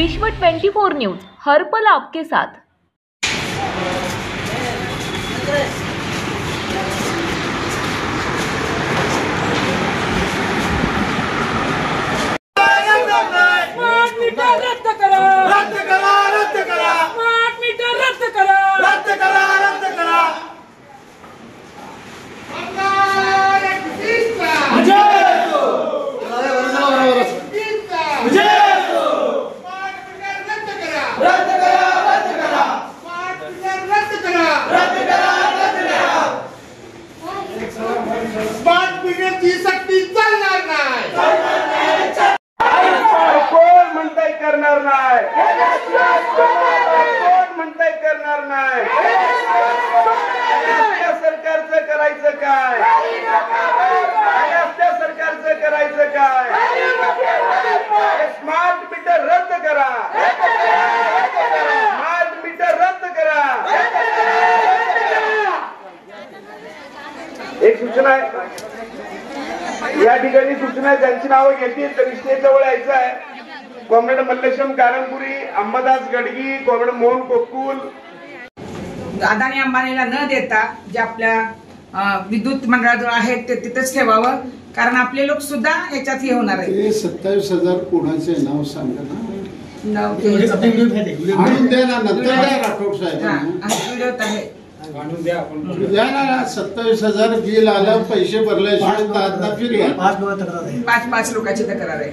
विश्व 24 न्यूज हर पल आपके साथ। स्मार्ट मीटर रद्द करा, स्मार्ट मीटर रद्द करा। एक सूचना आहे, या ठिकाणी सूचना ज्यांची नावं घेतली तर स्टेजजवळ यायचं आहे। Comrade Mallesham Karampuri, Ambadas Gadgi, comrade Mohan Kokul. अदानी अंबानीला न देता जे आपल्या विद्युत मंडळाजवळ आहेत ते तिथेच ठेवावं, कारण आपले लोक सुद्धा याच्यात हे होणार आहे। 27,000 कोणाचे नाव सांगा ना, नाव आणून द्या ना, नंतर द्या राठोड साहेब, व्हिडिओत आहे, आणून द्या ना। 27,000 बिल आलं, पैसे भरल्याशिवाय दादा फिर्या 5 लोकांची तक्रार आहे,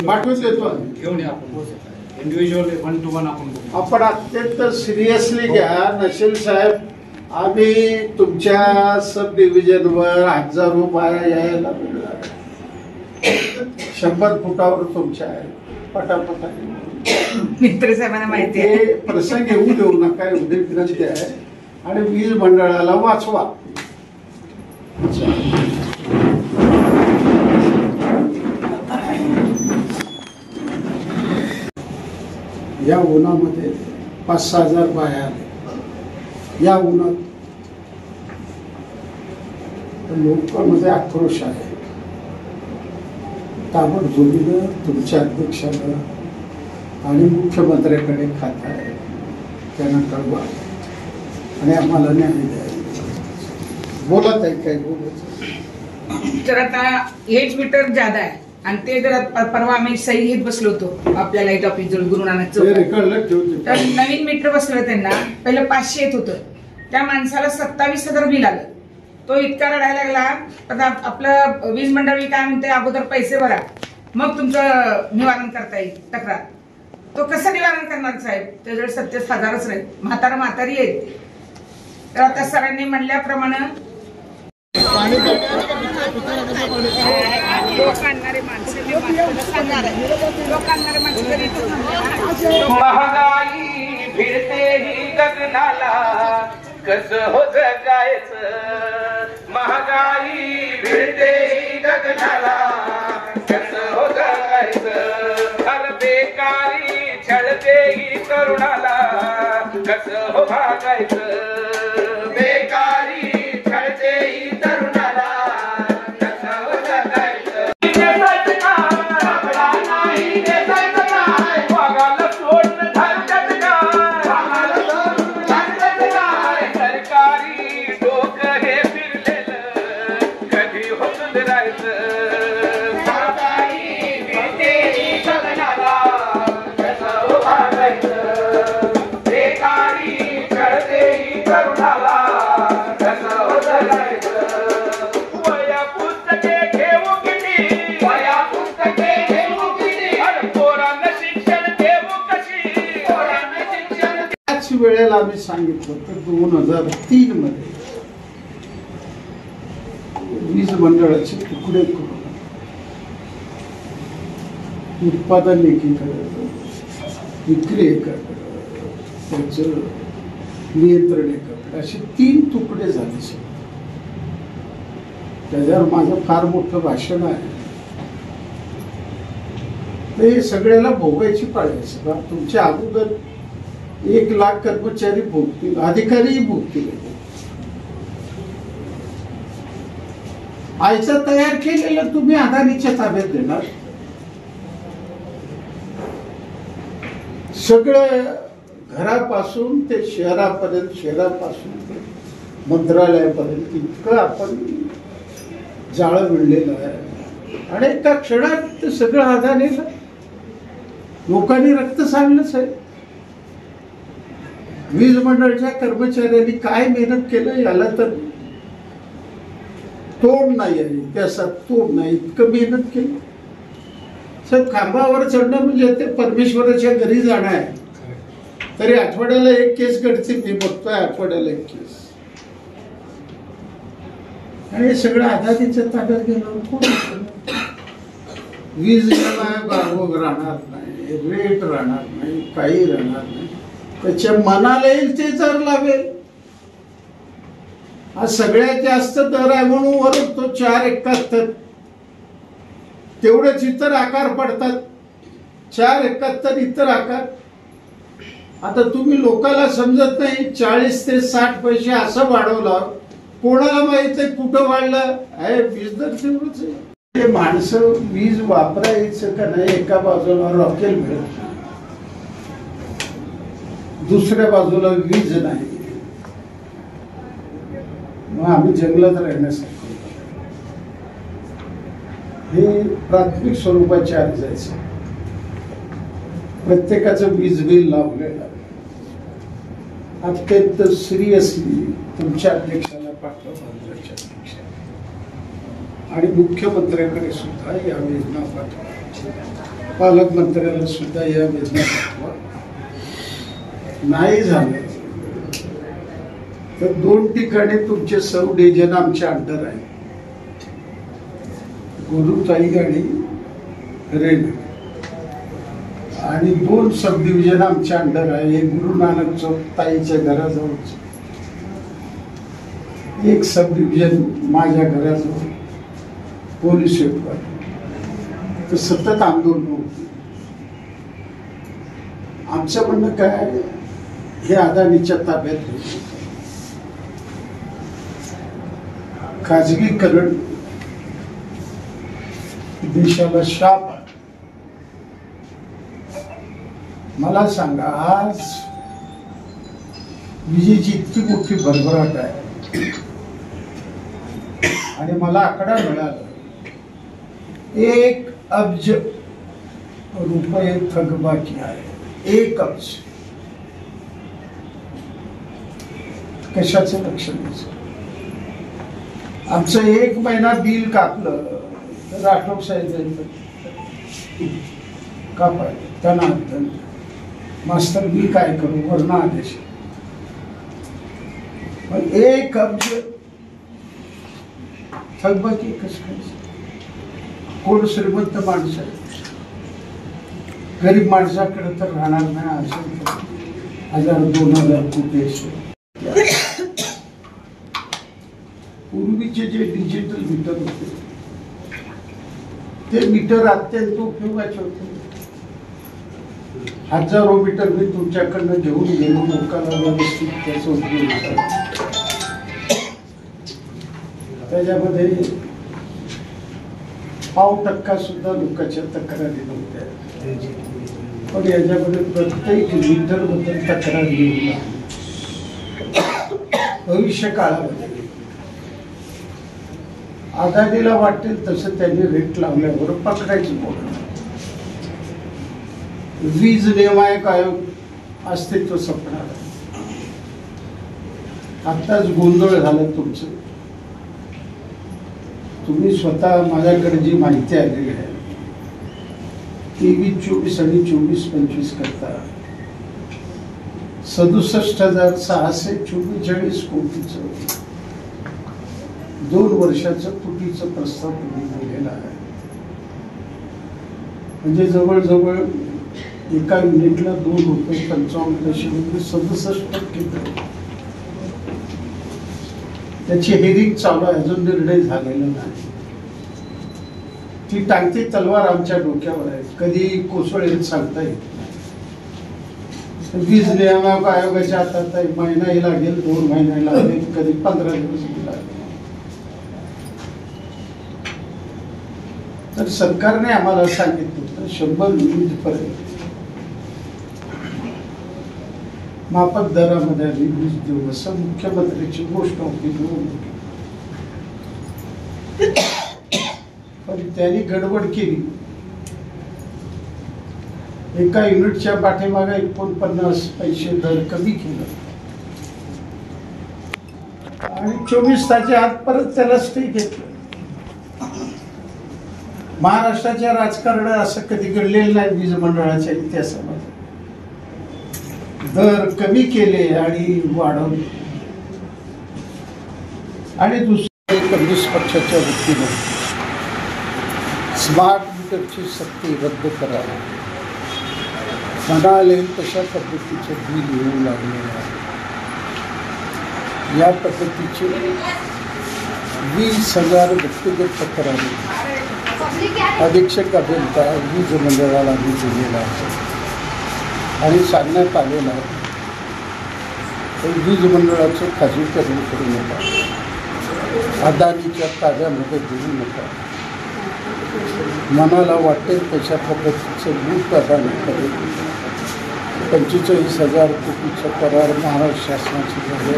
पाठवून देतो घेऊन या आपण इंडिव्हिज्युअल 1 to 1 आपण अत्यंत सिरियसली घ्या। नशील साहेब, आम्ही तुमच्या सब डिव्हिजनवर हजारो बाया यायला मिळणार, 100 फुटावर तुमच्या आहे पटापटा मित्र साहेबांना माहिती आहे। प्रसंग येऊ देऊ नका एवढी विनंती आहे, आणि वीज मंडळाला वाचवा। या उन्हामध्ये 5,000 बाया या उन्हात, लोकांमध्ये आक्रोश आहे। ताबडतोबीनं तुमच्या अध्यक्षाला आणि मुख्यमंत्र्याकडे खातं आहे, त्यांना कळवा आणि आम्हाला न्याय द्यायला बोलत आहे। काय बोलायचं तर आता हेच मीटर ज्यादा आहे, आणि ते जर परवा आम्ही सही घेत बसलो होतो आपल्या लाईट ऑफिस जवळ गुरु नानक चौक, तर नवीन मीटर बसलं त्यांना पहिलं 500 येत होतं, त्या माणसाला 27,000 बिल आलं। तो इतका रडायला लागला, आता आपलं वीज मंडळ काय म्हणते, अगोदर पैसे भरा मग तुमचं निवारण करता येईल तक्रार। तो कसं निवारण करणार साहेब, त्याजवळ 37,000च नाही, म्हातारी आहेत। तर आता सरांनी म्हणल्याप्रमाणे महागाई भिडते ही गगनाला, कसं हो जगायचं। महागाई भिडते ही गगनाला, कसं हो जगायचं। अरे बेकारी छळते ही तरुणाला, कसं हो भागायचं। बेकारी छळते ही तरुणाला, कसं हो जगायचं। वेळेला आम्ही सांगितलं तर 2003 मध्ये वीज मंडळाचे तुकडे करून उत्पादन एकीकडे, विक्री एकीकडे, त्याचं नियंत्रण एकीकडे, असे 3 तुकडे झाले। त्याच्यावर माझं फार मोठं भाषण आहे। ते सगळ्याला भोगायची पाळी आहे। तुमच्या अगोदर 1 लाख कर्मचारी भोगतील, अधिकारीही भोगतील। आयचं तयार केलेलं तुम्ही अदानीच्या ताब्यात देणार, सगळं घरापासून ते शहरापर्यंत, शहरापासून ते मंत्रालयापर्यंत इतकं आपण जाळं विणलेलं आहे आणि एका क्षणात ते सगळं अदानीला लोकांनी रक्त सांडलंच आहे. वीज मंडळाच्या कर्मचाऱ्यांनी काय मेहनत केलं याला तर तोड नाही आहे, इतिहासात तोड नाही, इतकं मेहनत केलं. सर खांबावर चढणं म्हणजे ते परमेश्वराच्या घरी जाणं आहे. तरी आठवड्याला एक केस घडते, मी बघतोय आठवड्याला एक केस. आणि हे सगळं अदानीच्या ताब्यात गेलं. कोण वीज बाबू राहणार नाही, रेट राहणार नाही, काही राहणार नाही. त्याच्या मनाला येईल ते जर लावेल. आज सगळ्यात जास्त दर आहे म्हणून वरून तो 4.71. तेवढेच इतर आकार पडतात. 4.71 इतर आकार. आता तुम्ही लोकांना समजत नाही 40 ते 60 पैसे असं वाढवलं. कोणाला माहित आहे कुठं वाढलं आहे? वीज दर तेवढंच आहे. ते माणसं वीज वापरायचं का नाही, एका बाजूला रॉकेल मिळत नाही, दुसऱ्या बाजूला वीज नाही. मग आम्ही जंगलात राहण्यासाठी हे प्राथमिक स्वरूपाचे अर्ज आहे. प्रत्येकाचं वीज बिल लावलेलं अत्यंत सिरियसली तुमच्या अध्यक्षाला पाठवा, मंत्र्याच्या अध्यक्षाला आणि मुख्यमंत्र्यांकडे सुद्धा या योजना पाठवा, पालकमंत्र्याला सुद्धा या योजना पाठवा. नाही झालं तर 2 ठिकाणी तुमचे सब डिव्हिजन आमच्या अंडर आहे, गुरुताई आणि रेल्वे, आणि 2 सब डिव्हिजन आमच्या अंडर आहे. एक गुरु नानक चौक ताईच्या घराजवळच, एक सब डिव्हिजन माझ्या घराजवळ पोलीस हेडक्वार्टर. तर सतत आंदोलन होते. आमचं म्हणणं काय, हे अदानीच्या ताब्यात होते. खाजगीकरण देशाला शाप आहे. मला सांगा, आज विजेची इतकी मोठी भरभराट आहे आणि मला आकडा मिळाला 1 अब्ज रुपये थकबाकी आहे. 1 अब्ज. कशाचं लक्ष द्यायचं? आमचं 1 महिना बिल कापलं तर राठोड साहेब कापाय त्यांना मास्तर मी काय करू, वर्ण आदेश. पण 1 अब्ज थकबाकी कसं करायचं? कोण श्रीमंत माणसं आहे, गरीब माणसाकडे तर राहणार नाही. असं 1000-2000 कोटी असेल. पूर्वीचे जे डिजिटल मीटर होते ते मीटर अत्यंत उपयोगाचे होते. हजारो मीटर मी तुमच्याकडनं घेऊन गेलो, लोकांना व्यवस्थित त्याचा उपयोग होता. त्याच्यामध्ये 0.5% सुद्धा लोकांच्या तक्रारी नव्हत्या. पण याच्यामध्ये प्रत्येक मीटर बद्दल तक्रार येऊन भविष्य काळामध्ये अदानीला वाटेल तसं त्यांनी रेट लावल्यावर पकडायचं बोलणं. वीज नियामक आयोग अस्तित्व संपणार. आत्ताच गोंधळ झाला तुमचं. तुम्ही स्वतः माझ्याकडे जी माहिती आलेली आहे 23-24 आणि 24-25 करता 67,644 कोटीचं 2 वर्षाचं तुटीचं प्रस्ताव तुम्ही दिलेला आहे. म्हणजे जवळजवळ एका युनिटला 2 रुपये 55 पैसे म्हणजे 67%. त्याची हेरिंग चालू आहे, अजून निर्णय झालेला नाही. ती टांगती तलवार आमच्या डोक्यावर आहे, कधी कोसळेल सांगता येत नाही. वीज नियामक आयोगाच्या हातात आहे, महिनाही लागेल, 2 महिने लागेल, कधी 15 दिवस लागेल. तर सरकारने आम्हाला सांगितलं 100 युनिट पर्यंत माफक दरामध्ये आम्ही वीज देऊ असं मुख्यमंत्र्यांची घोषणा होती निवडणुकीत. पण त्यांनी गडबड केली. एका युनिटच्या पाठीमागे 49 पैसे दर कमी केलं आणि 24 तासाच्या आत परत त्याला स्टे घेतलं. महाराष्ट्राच्या राजकारणात असं कधी घडलेलं नाही. वीज मंडळाच्या इतिहासामध्ये दर कमी केले आणि वाढवले. आणि दुसरे कम्युनिस्ट पक्षाच्या वतीने स्मार्ट मीटरची सक्ती रद्द करावी. म्हणाले तशा पद्धतीचे बिल येऊ लागले आहे. या पद्धतीचे 20,000 व्यक्तिगत तक्रारी अधीक्षक अभियंता वीज मंडळाला मी दिलेला आहे आणि सांगण्यात आलेलं आहे वीज मंडळाचं खाजगीकरण करू नका, अदानीच्या ताब्यामध्ये देऊ नका. मनाला वाटेल तशा पद्धतीचं लूट अदानी करेल. 45,000 कोटीचा करार महाराष्ट्र शासनाचे झाले.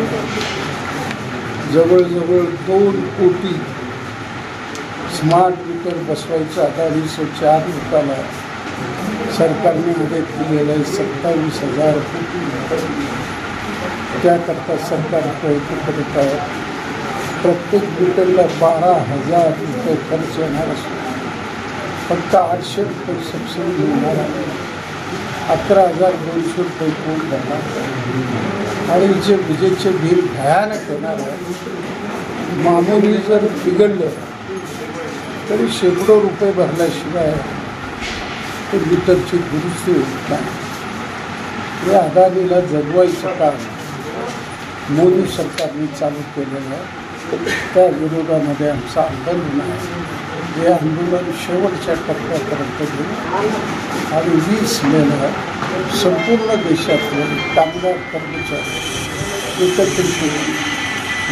जवळजवळ 2 कोटी स्मार्ट मीटर बसवायचं अदानीचं 4 लोकांना सरकारने मदत दिलेलं आहे 27,000 कोटी. त्याकरता सरकार प्रयत्न करत आहे. प्रत्येक मीटरला 12,000 रुपये खर्च येणार असून फक्त 800 रुपये सबसिडी मिळणार आहे. 11,200 रुपये कोण भरणार. आणि जे विजेचे बिल भयानक येणार आहे. मामुली जर बिघडलं तरी शेकडो रुपये भरल्याशिवाय ते मीटरची दुरुस्ती होत नाही. या अदानीला जगवायचं काम मोदी सरकारने चालू केलेलं आहे. त्या विरोधामध्ये आमचं आंदोलन आहे. हे आंदोलन शेवटच्या टप्प्यापर्यंत घेऊन आणि 20 मेला संपूर्ण देशातले कामगार कर्मचारी एकत्रित होऊन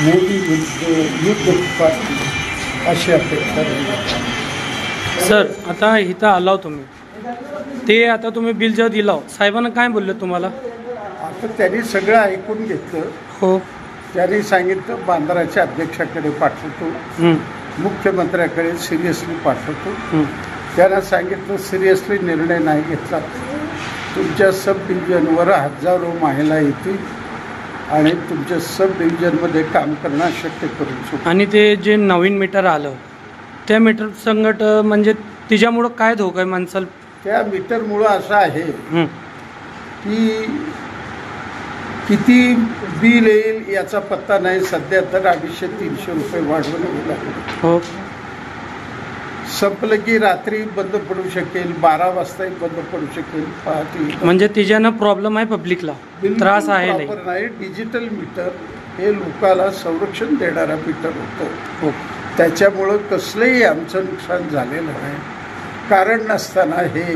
मोदी विरुद्ध युद्ध पार्टी अशी अपेक्षा आहे. सर आता इथं आलाव तुम्ही, ते आता तुम्ही बिल जेव्हा दिलाव साहेबांना काय बोलले तुम्हाला? आता त्यांनी सगळं ऐकून घेतलं. हो, त्यांनी सांगितलं बांद्राच्या अध्यक्षाकडे पाठवतो, मुख्यमंत्र्याकडे सिरियसली पाठवतो. त्यांना सांगितलं सिरियसली निर्णय नाही घेतला तुमच्या सब डिव्हिजनवर हजारो महिला येतील आणि तुमच्या सब डिव्हिजनमध्ये काम करणं शक्य करू शकतो. आणि ते जे नवीन मीटर आलं त्या मीटर संकट म्हणजे तिच्यामुळं काय धोका आहे माणसाला? त्या मीटरमुळं असं आहे की किती बिल येईल याचा पत्ता नाही. सध्या तर 250-300 रुपये वाढवलं लागले. हो, संपलं की रात्री बंद पडू शकेल, 12 वाजताही बंद पडू शकेल. पहाटे म्हणजे तिच्यानं प्रॉब्लेम आहे, पब्लिकला त्रास आहे नाही. डिजिटल मीटर हे लोकाला संरक्षण देणारा मीटर होतं. हो, त्याच्यामुळं कसलंही आमचं नुकसान झालेलं नाही. कारण नसताना हे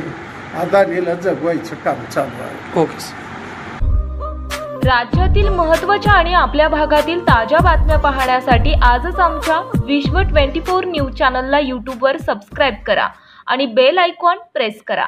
अदानीला जगवायचं काम चालू आहे. ओके. राज्यातील महत्त्वाच्या आणि आपल्या भागातील ताज्या बातम्या पाहण्यासाठी आजच आमच्या विश्व 24 न्यूज चॅनलला यूट्यूबवर सबस्क्राईब करा आणि बेल आयकॉन प्रेस करा.